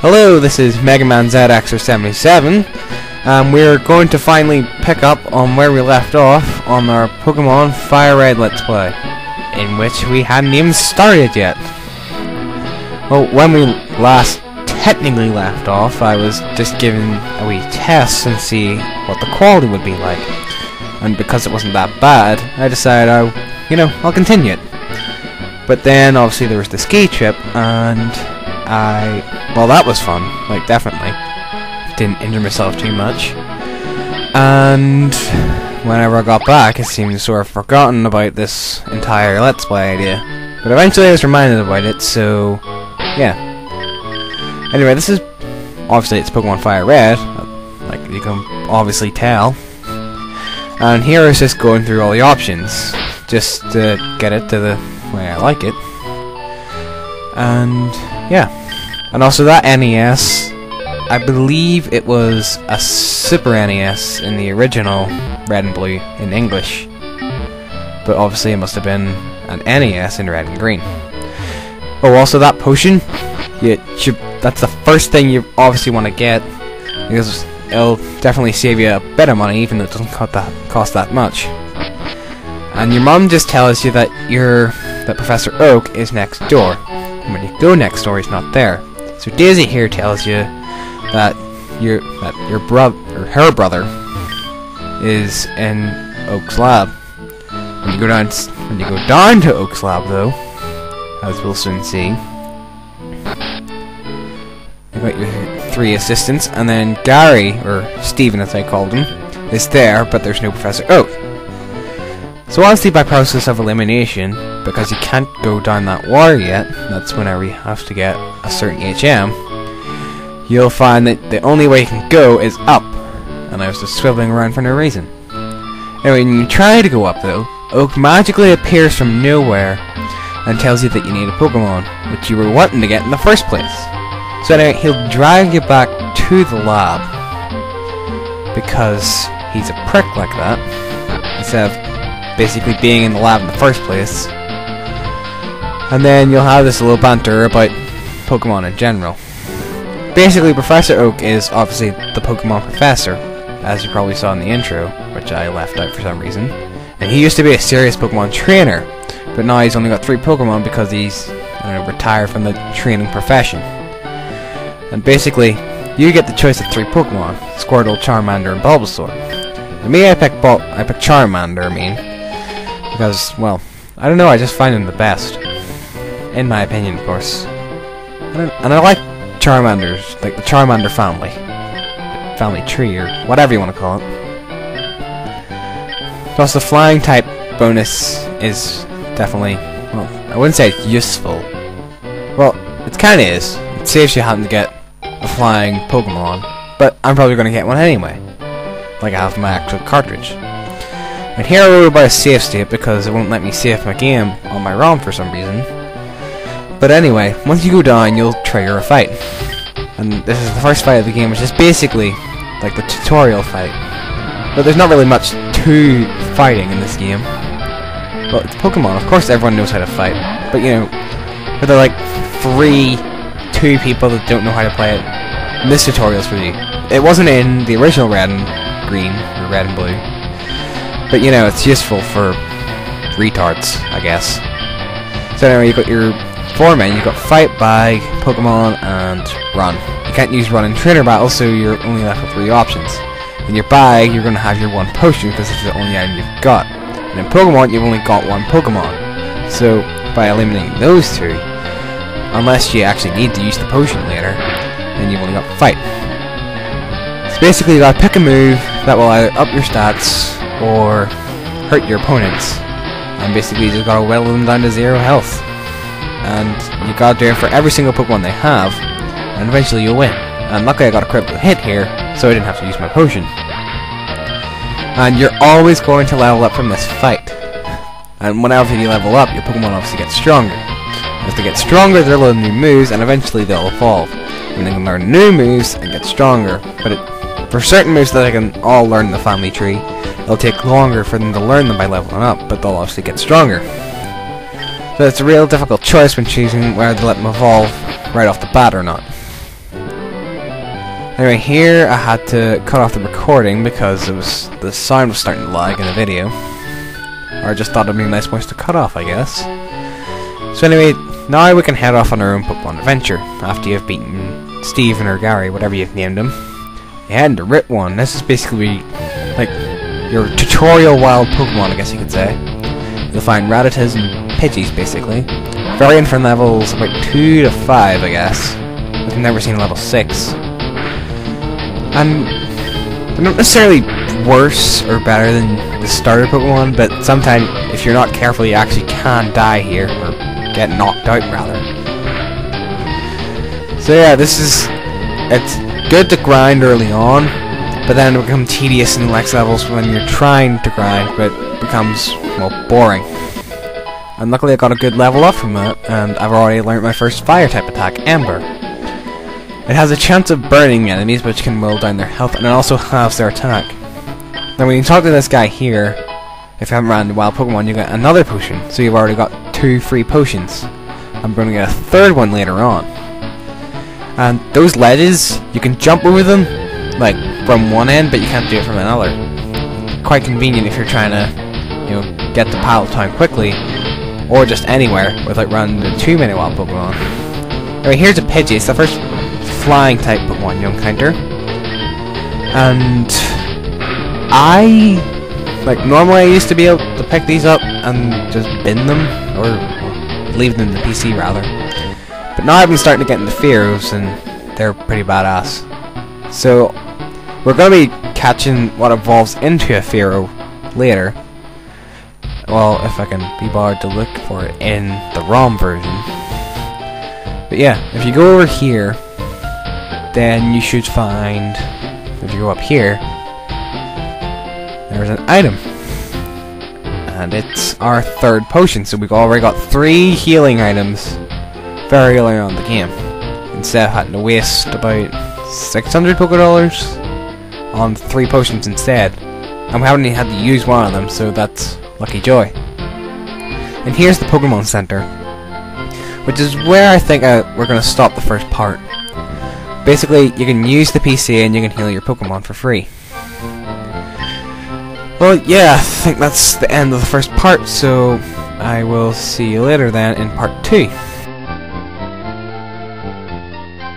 Hello, this is Mega Man ZX77. We're going to finally pick up on where we left off on our Pokemon Fire Red Let's Play, in which we hadn't even started yet. Well, when we last technically left off, I was just giving a wee test and see what the quality would be like. And because it wasn't that bad, I decided I'll continue it. But then, obviously, there was the ski trip, and well, that was fun, like, definitely. Didn't injure myself too much. And whenever I got back, it seemed sort of forgotten about this entire Let's Play idea. But eventually I was reminded about it, so, yeah. Anyway, this is, obviously, it's Pokemon Fire Red, like you can obviously tell. And here is just going through all the options, just to get it to the way I like it. And yeah, and also that NES, I believe it was a Super NES in the original Red and Blue in English, but obviously it must have been an NES in Red and Green. Oh, also that potion, that's the first thing you obviously want to get, because it'll definitely save you a bit of money, even though it doesn't cost that much. And your mom just tells you that Professor Oak is next door. And when you go next door, he's not there. So Daisy here tells you that her brother is in Oak's lab. When you go down to Oak's lab, though, as we'll soon see, you've got your three assistants, and then Gary, or Stephen as I called him, is there, but there's no Professor Oak. So obviously by process of elimination, because you can't go down that water yet, that's whenever you have to get a certain HM, you'll find that the only way you can go is up. And I was just swiveling around for no reason. Anyway, when you try to go up though, Oak magically appears from nowhere and tells you that you need a Pokemon, which you were wanting to get in the first place. So anyway, he'll drag you back to the lab, because he's a prick like that, instead of basically being in the lab in the first place. And then you'll have this little banter about Pokemon in general. Basically, Professor Oak is obviously the Pokemon Professor, as you probably saw in the intro, which I left out for some reason. And he used to be a serious Pokemon trainer, but now he's only got 3 Pokemon because he's retired from the training profession. And basically, you get the choice of 3 Pokemon: Squirtle, Charmander, and Bulbasaur. And me, I picked Charmander, because, well, I don't know, I just find him the best. In my opinion, of course. And I like Charmanders, like the Charmander family. Family tree, or whatever you want to call it. Plus, the flying type bonus is definitely, well, I wouldn't say it's useful. Well, it kinda is. It saves you having to get a flying Pokemon, but I'm probably going to get one anyway. Like I have my actual cartridge. And here I wrote about a save state because it won't let me save my game on my ROM for some reason. But anyway, once you go down, you'll trigger a fight. And this is the first fight of the game, which is basically like the tutorial fight. But there's not really much to fighting in this game. Well, it's Pokemon, of course everyone knows how to fight. But but they're like 2 people that don't know how to play it. And this tutorial's for you. It wasn't in the original Red and Green, or Red and Blue. But it's useful for retards, I guess. So anyway, you've got your 4 men. You've got Fight, Bag, Pokemon, and Run. You can't use Run in trainer battles, so you're only left with 3 options. In your bag, you're going to have your 1 potion, because it's the only item you've got. And in Pokemon, you've only got 1 Pokemon. So, by eliminating those 2, unless you actually need to use the potion later, then you've only got Fight. So basically, you gotta pick a move that will either up your stats or hurt your opponents, and basically you just gotta whittle them down to 0 health. And you gotta do it for every single Pokemon they have, and eventually you'll win. And luckily I got a critical hit here, so I didn't have to use my potion. And you're always going to level up from this fight. And whenever you level up, your Pokemon obviously get stronger. As they get stronger, they'll learn new moves, and eventually they'll evolve. And they can learn new moves and get stronger, but for certain moves that they can all learn in the family tree, it'll take longer for them to learn them by leveling up, but they'll obviously get stronger. So it's a real difficult choice when choosing whether to let them evolve right off the bat or not. Anyway, here I had to cut off the recording because the sound was starting to lag in the video. Or I just thought it'd be a nice place to cut off, I guess. So anyway, now we can head off on our own Pokemon adventure, after you've beaten Steven or Gary, whatever you've named him. You head into Route 1. This is basically like your tutorial wild Pokemon, I guess you could say. You'll find Rattatas and Pidgeys, basically. Varying from levels about 2 to 5, I guess. I've never seen a level 6. And they're not necessarily worse or better than the starter Pokemon, but sometimes, if you're not careful, you actually can die here, or get knocked out, rather. So yeah, it's good to grind early on, but then it becomes tedious in the next levels when you're trying to grind, but it becomes, well, boring. And luckily I got a good level up from that, and I've already learned my first fire-type attack, Ember. It has a chance of burning enemies, which can whittle down their health, and it also halves their attack. Now when you talk to this guy here, if you haven't ran the wild Pokemon, you get another potion, so you've already got 2 free potions. I'm going to get a 3rd one later on. And those ledges, you can jump over them, like, from one end, but you can't do it from another. Quite convenient if you're trying to, you know, get to Pallet Town quickly, or just anywhere, without running into too many wild Pokemon. Anyway, here's a Pidgey. It's the first flying type Pokemon you encounter. And normally I used to be able to pick these up and just bin them, or leave them in the PC rather. But now I've been starting to get into Fearos, and they're pretty badass. So we're going to be catching what evolves into a Fearo later. Well, if I can be bothered to look for it in the ROM version. But yeah, if you go over here, then you should find, if you go up here, there's an item. And it's our 3rd potion, so we've already got 3 healing items very early on in the game, instead of having to waste about 600 Pokédollars on 3 potions instead. And we haven't even had to use one of them, so that's lucky joy. And here's the Pokemon Center, which is where I think we're going to stop the first part. Basically, you can use the PC and you can heal your Pokemon for free. Well, yeah, I think that's the end of the first part, so I will see you later then in part 2.